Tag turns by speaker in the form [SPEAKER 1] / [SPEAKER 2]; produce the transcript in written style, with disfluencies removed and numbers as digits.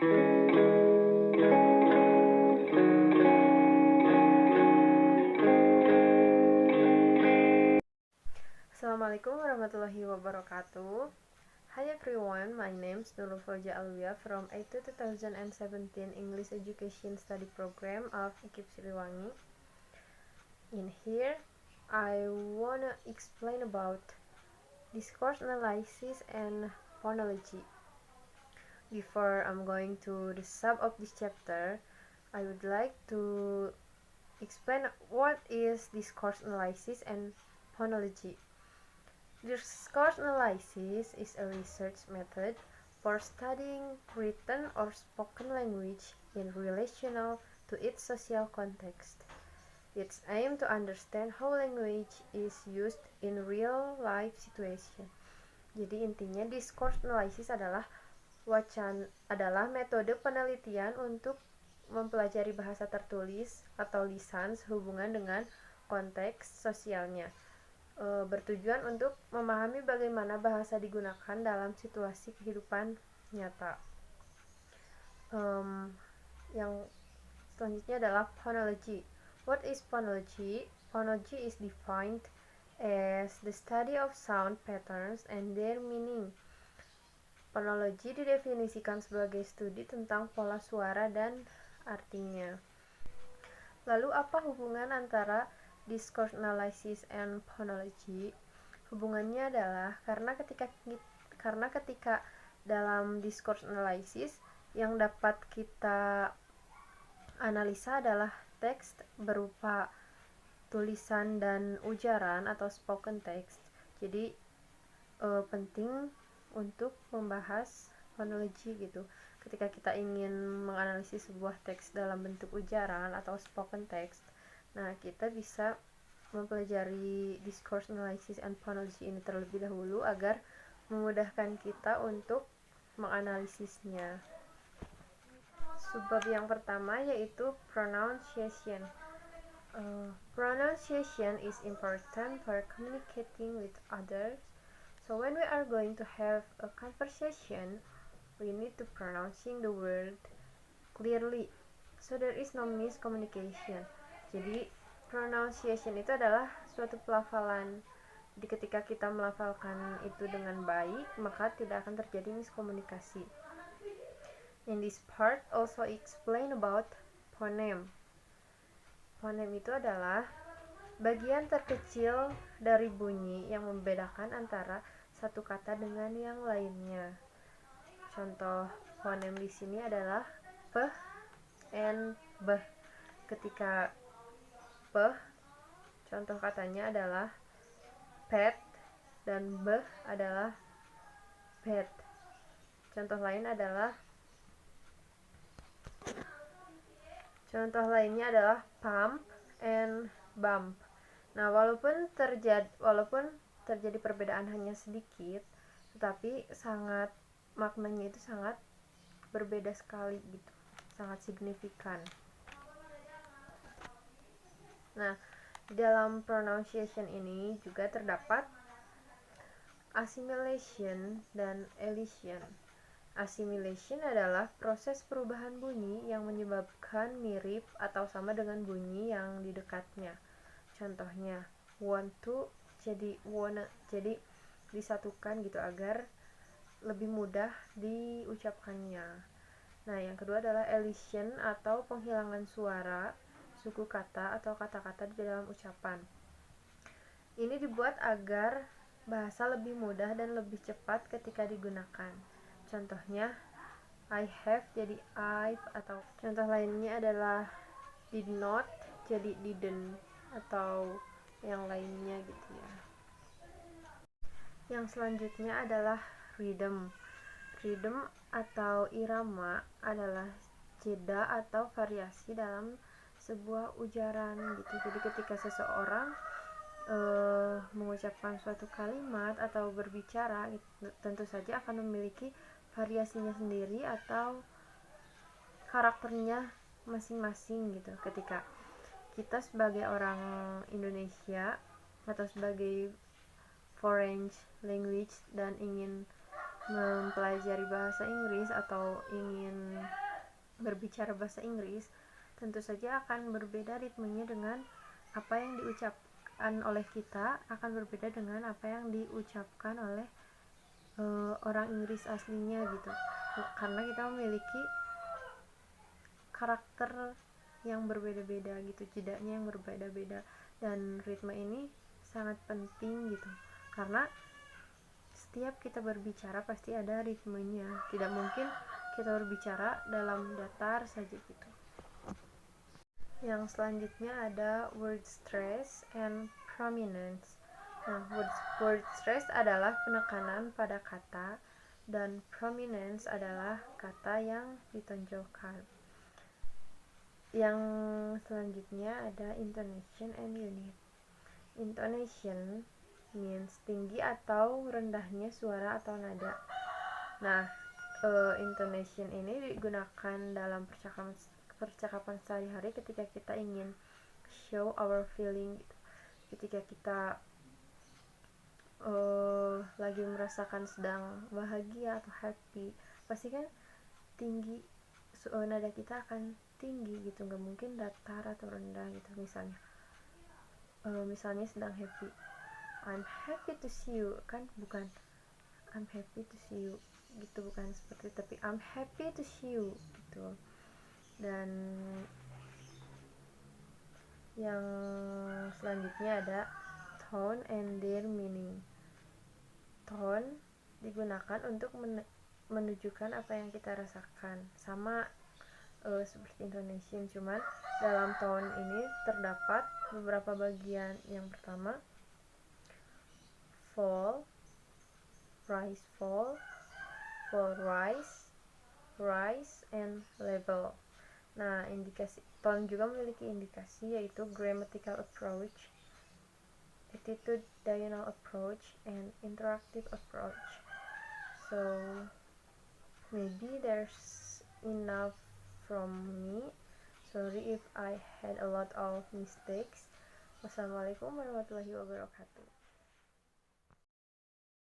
[SPEAKER 1] Assalamualaikum warahmatullahi wabarakatuh. Hi everyone, my name is Nurul Fauja Alwia from A2 2017 English Education Study Program of IKIP Siliwangi. In here, I wanna explain about discourse analysis and phonology. Before I'm going to the sub of this chapter, I would like to explain what is discourse analysis and phonology. Discourse analysis is a research method for studying written or spoken language in relation to its social context. Its aim to understand how language is used in real life situation. Jadi intinya discourse analysis adalah metode penelitian untuk mempelajari bahasa tertulis atau lisan sehubungan dengan konteks sosialnya. Bertujuan untuk memahami bagaimana bahasa digunakan dalam situasi kehidupan nyata. Yang selanjutnya adalah phonology. What is phonology? Phonology is defined as the study of sound patterns and their meaning. Phonology didefinisikan sebagai studi tentang pola suara dan artinya. Lalu apa hubungan antara discourse analysis and phonology? Hubungannya adalah karena ketika dalam discourse analysis yang dapat kita analisa adalah teks berupa tulisan dan ujaran atau spoken text. Jadi penting untuk membahas phonology gitu. Ketika kita ingin menganalisis sebuah teks dalam bentuk ujaran atau spoken text, nah, kita bisa mempelajari discourse analysis and phonology ini terlebih dahulu agar memudahkan kita untuk menganalisisnya. Subbab yang pertama yaitu pronunciation. Pronunciation is important for communicating with others. So when we are going to have a conversation, we need to pronouncing the word clearly, so there is no miscommunication. Jadi pronunciation itu adalah suatu pelafalan. Jadi ketika kita melafalkan itu dengan baik, maka tidak akan terjadi miskomunikasi. In this part also explain about phoneme. Phoneme itu adalah bagian terkecil dari bunyi yang membedakan antara satu kata dengan yang lainnya. Contoh phoneme di sini adalah p and b. Ketika p, contoh katanya adalah pet, dan b adalah pet. Contoh lainnya adalah pump and bump. Nah, walaupun terjadi perbedaan hanya sedikit, tetapi maknanya itu sangat berbeda sekali gitu, sangat signifikan. Nah, di dalam pronunciation ini juga terdapat assimilation dan elision. Assimilation adalah proses perubahan bunyi yang menyebabkan mirip atau sama dengan bunyi yang di dekatnya. Contohnya, want to jadi wanna, jadi disatukan gitu agar lebih mudah diucapkannya. Nah, yang kedua adalah elision atau penghilangan suara, suku kata atau kata-kata di dalam ucapan. Ini dibuat agar bahasa lebih mudah dan lebih cepat ketika digunakan. Contohnya, I have jadi I've, atau contoh lainnya adalah did not jadi didn't, atau yang lainnya gitu ya. Yang selanjutnya adalah rhythm. Rhythm atau irama adalah jeda atau variasi dalam sebuah ujaran gitu. Jadi ketika seseorang mengucapkan suatu kalimat atau berbicara gitu, tentu saja akan memiliki variasinya sendiri atau karakternya masing-masing gitu. Ketika kita sebagai orang Indonesia atau sebagai foreign language dan ingin mempelajari bahasa Inggris atau ingin berbicara bahasa Inggris, tentu saja akan berbeda ritmenya dengan apa yang diucapkan oleh kita, akan berbeda dengan apa yang diucapkan oleh orang Inggris aslinya gitu, karena kita memiliki karakter yang berbeda-beda gitu, jedanya yang berbeda-beda, dan ritme ini sangat penting gitu, karena setiap kita berbicara pasti ada ritmenya, tidak mungkin kita berbicara dalam datar saja gitu. Yang selanjutnya ada word stress and prominence. Nah, word stress adalah penekanan pada kata dan prominence adalah kata yang ditonjolkan. Yang selanjutnya ada intonation and unit. Intonation means tinggi atau rendahnya suara atau nada. Nah, intonation ini digunakan dalam percakapan sehari-hari ketika kita ingin show our feeling gitu. Ketika kita lagi merasakan sedang bahagia atau happy, pasti kan tinggi, nada kita akan tinggi gitu, nggak mungkin datar atau rendah gitu. Misalnya sedang happy, I'm happy to see you, kan bukan I'm happy to see you gitu, bukan seperti, tapi I'm happy to see you gitu. Dan yang selanjutnya ada tone and their meaning. Tone digunakan untuk menunjukkan apa yang kita rasakan, sama seperti intonation, cuman dalam tone ini terdapat beberapa bagian. Yang pertama, fall, rise, fall, rise, and level. Nah, indikasi tone juga memiliki indikasi, yaitu grammatical approach, attitudinal approach, and interactive approach. So maybe there's enough from me. Sorry if I had a lot of mistakes. Wassalamualaikum warahmatullahi wabarakatuh.